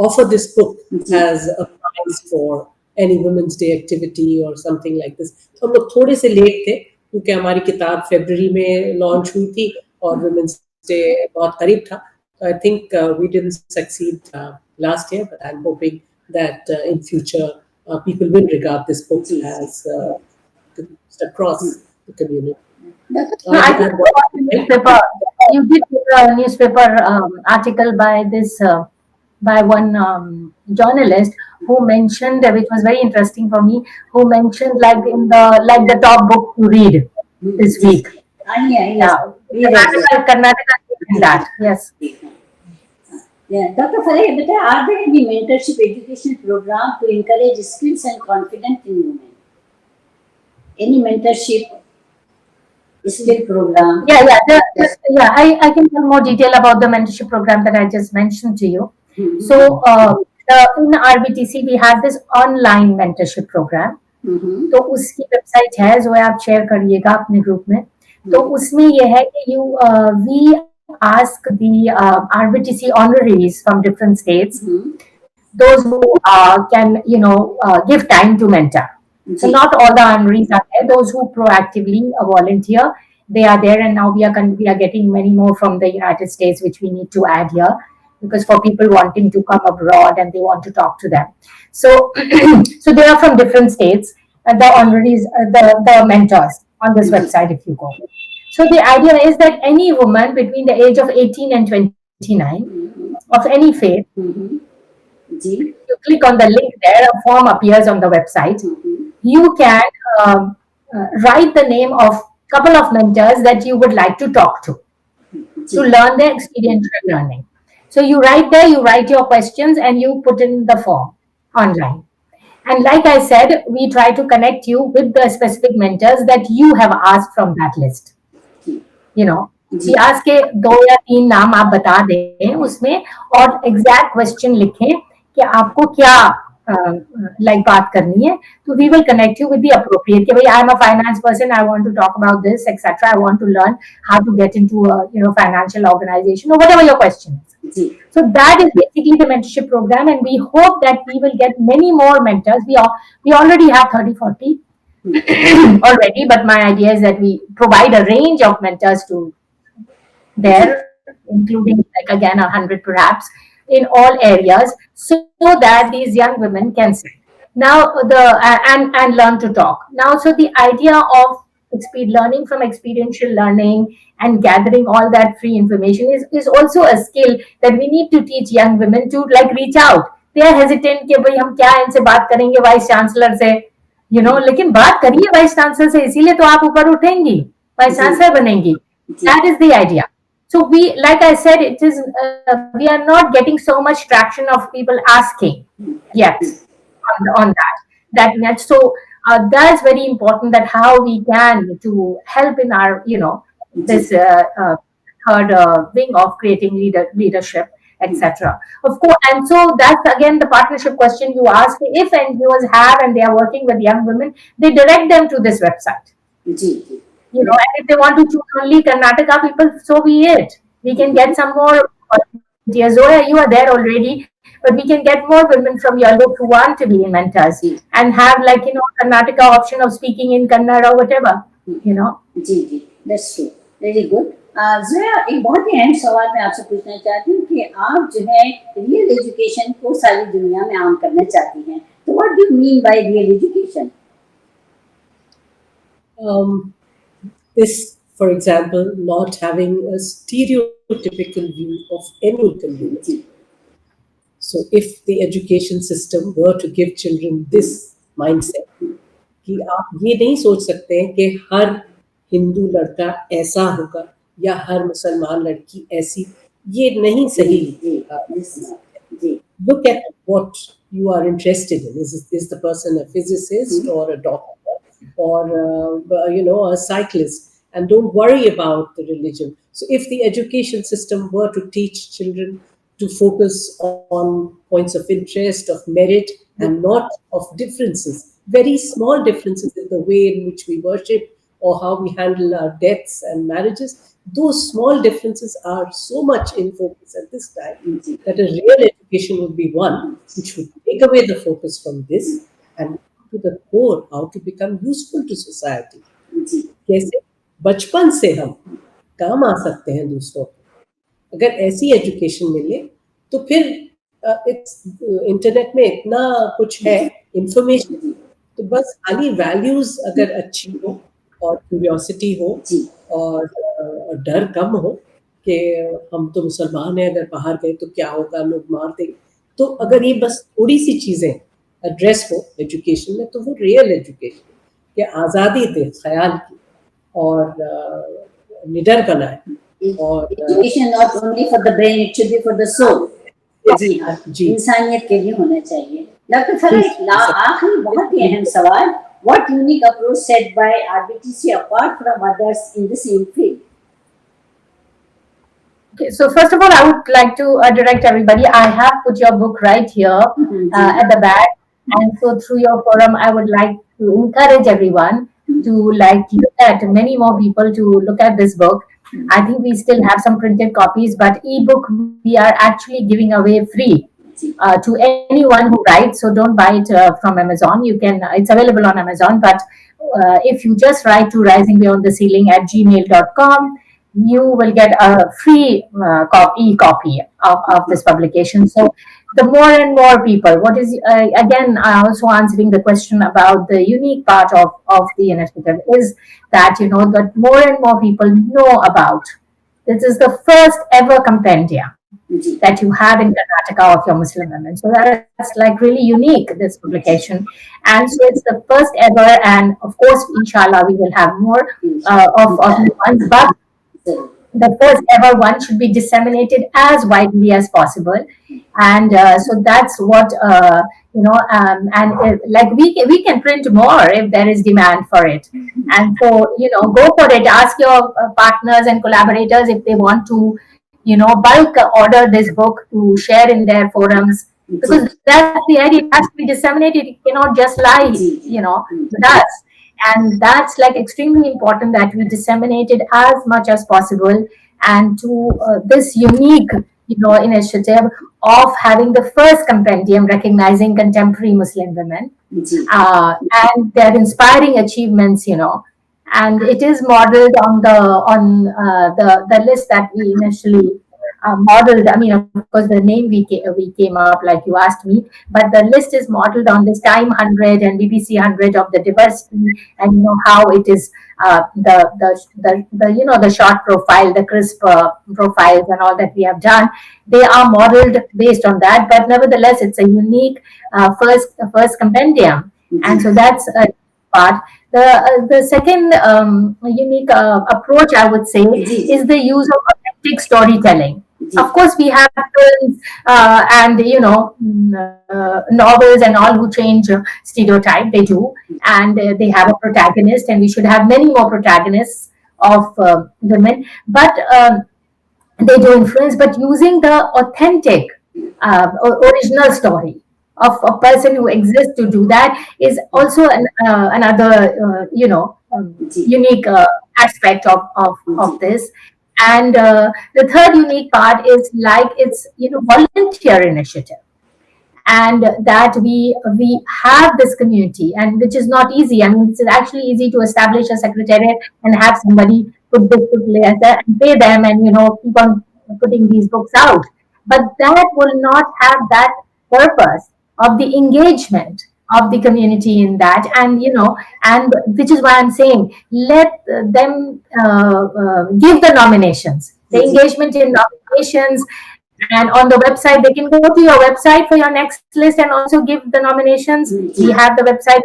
offer this book as a prize for any Women's Day activity or something like this. तो हम लोग थोड़े से लेट थे, क्योंकि हमारी किताब फरवरी में लॉन्च हुई थी और Women's Day बहुत करीब था, so I think we didn't succeed last year, but I'm hoping that in future people will regard this book as across the community. I think you did a newspaper article by this by one journalist who mentioned, which was very interesting for me, who mentioned like the top book to read this week. Karnataka did that. Yes. Yeah, Dr. Farah, beta, are there any mentorship education program to encourage skills and confidence in women? Any mentorship skill program? I can tell more detail about the mentorship program that I just mentioned to you. Mm-hmm. So in RBTC we have this online mentorship program. Mm-hmm. तो उसकी website है जो आप share करिएगा अपने group में. तो उसमें यह है कि we ask the RBTC honorees from different states, those who can give time to mentor. So not all the honorees are there. Those who proactively volunteer, they are there, and now we are getting many more from the United States, which we need to add here, because for people wanting to come abroad and they want to talk to them. So so they are from different states, the honorees, the mentors on this website if you go. So the idea is that any woman between the age of 18 and 29 of any faith, you click on the link there, a form appears on the website. You can write the name of a couple of mentors that you would like to talk to learn their experiential learning. So you write there, you write your questions and you put in the form online. And like I said, we try to connect you with the specific mentors that you have asked from that list. We ask के 2 या 3 नाम आप बता दें उसमें, और exact question लिखें कि आपको क्या बात करनी है. तो we will connect you with the appropriate, कि भाई I am a finance person, I want to talk about this, etc. I want to learn how to get into a financial organization, or whatever your question is. So that is basically the mentorship program, and we hope that we will get many more mentors. We already have 30-40 already, but my idea is that we provide a range of mentors to there, including 100 perhaps, in all areas, so that these young women can sit now and learn to talk. Now, so the idea of learning from experiential learning and gathering all that free information is also a skill that we need to teach young women to reach out. They are hesitant कि भाई हम क्या इनसे बात करेंगे vice chancellor से, लेकिन बात करिए वाइस चांसलर से, इसीलिए तो आप ऊपर उठेंगी, वाइस चांसलर बनेंगी. That is the idea. So we, like I said, it is we are not getting so much traction of people asking yet on that net. So that's very important, that how we can to help in our, this third wing of creating leadership, etc. Of course, and so that's again the partnership question you asked. If NGOs have and they are working with young women, they direct them to this website. जी And if they want to choose only Karnataka people, so be it. We can get some more volunteers. Zoya, you are there already, but we can get more women from your group who want to be mentors and have, like, Karnataka option of speaking in Kannada or whatever, जी that's true, very good. Zoya, एक बहुत ही अहम सवाल मैं आपसे पूछना चाहती हूँ कि आप जो है रियल एजुकेशन को सारी दुनिया में आम करना चाहती हैं, तो what do you mean by real education? This, for example, not having a stereotypical view of any community. So if the education system were to give children this mindset, कि आप ये नहीं सोच सकते हैं कि हर हिंदू लड़का ऐसा होगा या हर मुसलमान लड़की ऐसी, ये नहीं सही. Look at what you are interested in. Is the person a physicist or a doctor or a cyclist? And don't worry about the religion. So if the education system were to teach children to focus on points of interest, of merit, and not of differences, very small differences in the way in which we worship or how we handle our deaths and marriages, those small differences are so much in focus at this time that a real education would be one which would take away the focus from this and to the core, how to become useful to society. कैसे बचपन से हम काम आ सकते हैं दूसरों को. अगर ऐसी एजुकेशन मिले तो फिर इंटरनेट में इतना कुछ है इंफॉर्मेशन, तो बस खाली वैल्यूज अगर अच्छी हो और क्यूरियोसिटी हो और डर कम हो कि हम तो मुसलमान हैं, अगर बाहर गए तो क्या होगा, लोग मार देंगे, तो अगर ये बस थोड़ी सी चीजें एड्रेस हो एजुकेशन में, तो वो रियल एजुकेशन कि आज़ादी दे ख्याल की और निडर बनाए. और education not only for the brain, it should be for the soul. जी हाँ, इंसानियत के लिए होना चाहिए. डॉक्टर फराह, आखिरी बहुत ही अहम सवाल, what unique approach set by RBTC apart from others in the same field? Okay, so first of all, I would like to direct everybody. I have put your book right here at the back, and so through your forum, I would like to encourage everyone to look at many more people to look at this book. I think we still have some printed copies, but ebook we are actually giving away free to anyone who writes. So don't buy it from Amazon. You can; it's available on Amazon. But if you just write to risingbeyondtheceiling@gmail.com, you will get a free copy of this publication. So the more and more people, what is again also answering the question about the unique part of the initiative is that that more and more people know about. This is the first ever compendium that you have in Karnataka of your Muslim women. So that's like really unique, this publication. And so it's the first ever, and of course, inshallah, we will have more of new ones, but the first ever one should be disseminated as widely as possible. And so that's what, like we can print more if there is demand for it. And so, go for it. Ask your partners and collaborators if they want to, bulk order this book to share in their forums, because that's the idea. It has to be disseminated. It cannot just lie, with us. And that's like extremely important that we disseminate it as much as possible. And to this unique, initiative of having the first compendium recognizing contemporary Muslim women and their inspiring achievements, and it is modeled on the list that we initially modeled. I mean, of course, the name we came up, like you asked me, but the list is modeled on this Time 100 and BBC 100 of the diversity, and how it is the short profile, the crisp profiles, and all that we have done. They are modeled based on that, but nevertheless, it's a unique first compendium, and so that's a part. The second unique approach, I would say, is the use of authentic storytelling. Ji Of course, we have films and novels and all who change stereotype. They do, and they have a protagonist, and we should have many more protagonists of women. But they do influence, but using the authentic, original story of a person who exists to do that is also another, ji unique aspect of ji this. And the third unique part is like it's volunteer initiative, and that we have this community, and which is not easy. I mean, it's actually easy to establish a secretariat and have somebody put this together and pay them, and keep on putting these books out. But that will not have that purpose of the engagement of the community in that. And and which is why I'm saying, let them give the nominations, the ji engagement in nominations. And on the website, they can go to your website for your next list and also give the nominations. Ji We have the website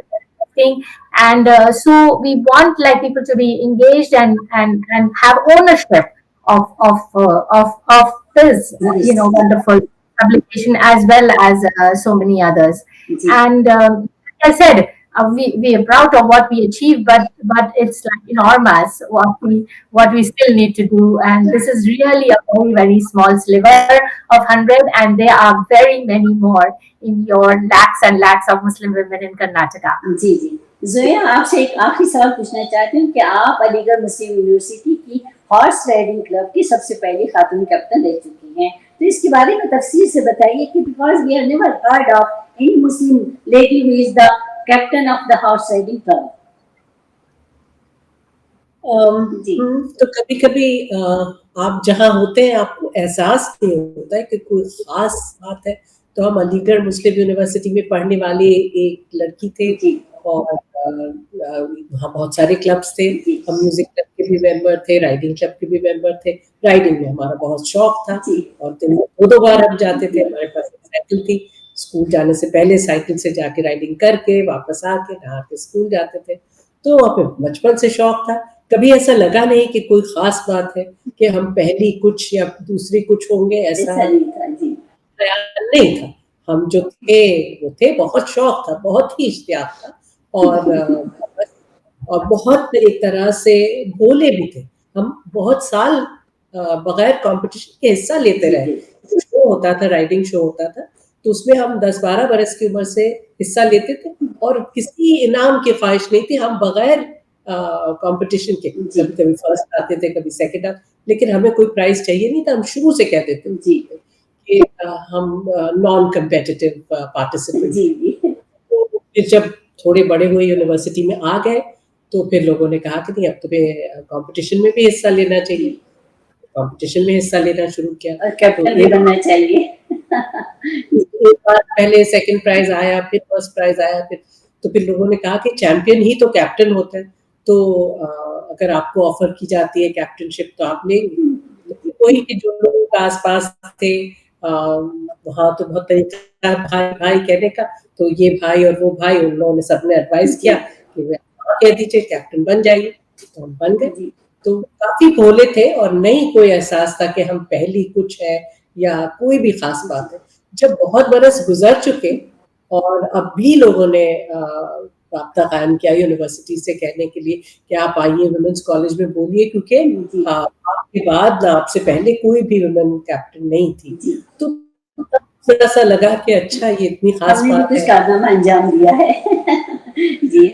thing. And so we want like people to be engaged and have ownership of this ji wonderful publication, as well as so many others. Ji And like I said, we are proud of what we achieved, but it's like enormous what we still need to do. And this is really a very, very small sliver of 100, and there are very many more in your lakhs and lakhs of Muslim women in Karnataka. जी जी जोया, आपसे एक आखिरी सवाल पूछना चाहती हूँ कि आप अलीगढ़ मुस्लिम university की हॉर्स राइडिंग क्लब की सबसे पहली खातून कैप्टन रह चुकी हैं, तो इसके बारे में तफसील से बताइए कि because we have never heard of any Muslim lady who is the captain of the horse riding club. जी तो कभी कभी आप जहाँ होते हैं आपको एहसास नहीं होता है कि कोई खास बात है। तो हम अलीगढ़ मुस्लिम यूनिवर्सिटी में पढ़ने वाले एक लड़की थे, जी और वहाँ बहुत सारे क्लब्स थे। जी हम म्यूजिक क्लब के भी मेंबर थे, राइडिंग क्लब के भी मेंबर थे। राइडिंग में हमारा बहुत शौक था, जी और दिन में 2-2 बार हम जाते थे। हमारे पास एक साइकिल थी, स्कूल जाने से पहले साइकिल से जाके राइडिंग करके वापस आके नहा के स्कूल जाते थे। तो हमें बचपन से शौक था। कभी ऐसा लगा नहीं कि कोई खास बात है कि हम पहली कुछ या दूसरी कुछ होंगे, ऐसा ऐसा नहीं था। जी ख्याल नहीं था। हम जो थे वो थे, बहुत शौक था, बहुत ही इश्तियाक था, और बस, और बहुत एक तरह से भोले भी थे। हम बहुत साल बगैर कंपटीशन के हिस्सा लेते जी रहे। जी शो होता था, राइडिंग शो होता था, तो उसमें हम 10-12 बरस की उम्र से हिस्सा लेते थे, और किसी इनाम की ख्वाहिश नहीं थी। हम बगैर कंपटीशन के जी कभी-कभी फर्स्ट आते थे, कभी सेकंड आते, लेकिन हमें कोई प्राइज़ चाहिए नहीं था। हम शुरू से कह देते जी थे कि हम नॉन कॉम्पिटिटिव पार्टिसिपेंट। जी जी तो फिर जब थोड़े बड़े हुए, यूनिवर्सिटी में आ गए, तो फिर लोगों ने कहा कि नहीं, अब तुम्हें कंपटीशन में भी हिस्सा लेना चाहिए। कंपटीशन में हिस्सा लेना शुरू किया। और तो कैप्टन भी एक बनना चाहिए। एक बार पहले सेकंड प्राइज़ आया, फिर फर्स्ट प्राइज़ आया, फिर लोगों ने कहा कि चैंपियन ही तो कैप्टन होता है। तो अगर आपको ऑफर की जाती है कैप्टनशिप तो आप लेंगे। तो फिर वही कि जो लोग आस-पास थे, वहाँ तो बहुत तरीका भाई-भाई कहने का, तो ये भाई और वो भाई, उन लोगों ने सबने एडवाइस जी किया कि वे हाँ कह दीजिए, कैप्टन बन जाइए। तो हम बन गए। जी तो काफ़ी भोले थे, और नहीं कोई एहसास था कि हम पहली कुछ है या कोई भी ख़ास बात है। जब बहुत बरस गुज़र चुके, और अब भी लोगों ने राब्ता कायम किया यूनिवर्सिटी से कहने के लिए कि आप आइए वुमेन्स कॉलेज में बोलिए, क्योंकि जी आपके बाद ना, आपसे पहले कोई भी वुमेन कैप्टन नहीं थी। जी तो तब थोड़ा-सा लगा कि अच्छा, ये इतनी ख़ास हमने भी बात कुछ है। कारनामा अंजाम दिया है। जी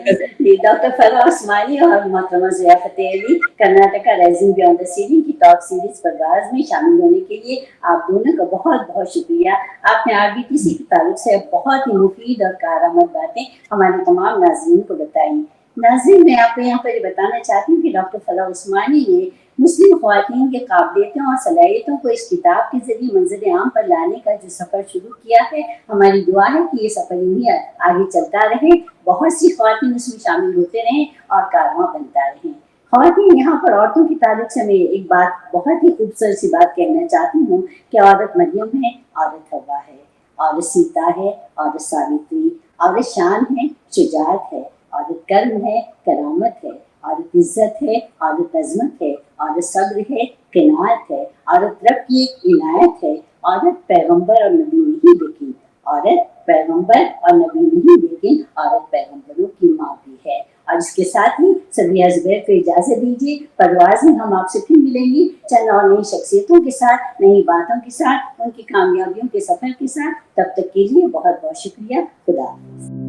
जी, डॉक्टर फराह उस्मानी और मोहतरमा Zia Fateh Ali, Karnataka rising beyond the ceiling की टॉक सीरीज परवाज़ में शामिल होने के लिए आप दोनों का बहुत बहुत शुक्रिया। आपने आरबीटीसी के ताल्लुक से बहुत ही मुफीद और कारआमद बातें हमारे तमाम नाज़रीन को बताई। नाज़रीन, मैं आपको यहाँ पर ये बताना चाहती हूँ कि डॉक्टर फराह उस्मानी ने मुस्लिम ख़वातीन की काबिलियतों और सलाहियतों को इस किताब के ज़रिए मंज़िल आम पर लाने का जो सफ़र शुरू किया है, हमारी दुआ है कि ये सफ़र यूँ ही आगे चलता रहे, बहुत सी ख़वातीन उसमें शामिल होते रहें और कारवां बनता रहें। ख़वातीन, यहाँ पर औरतों के ताल्लुक से मैं एक बात, बहुत ही खूबसूरत सी बात कहना चाहती हूँ कि औरत मरियम है, औरत हव्वा है, औरत सीता है, औरत सावित्री, औरत शान है, शुजाअत है, औरत कर्म है, करामत है, औरत इज्जत है, औरत अज़मत है, औरत सब्र है, क़नाअत है, औरत रब की एक इनायत है, औरत पैगंबर और नबी नहीं लेकिन औरत पैगंबर और नबी नहीं लेकिन औरत पैगंबरों की माँ भी है। और इसके साथ ही सबिया ज़ुबैर को इजाज़त दीजिए। परवाज़ में हम आपसे फिर मिलेंगे चंद और नई शख्सियतों के साथ, नई बातों के साथ, उनकी कामयाबियों के सफ़र के साथ। तब तक के लिए बहुत बहुत शुक्रिया। खुदा हाफ़िज़।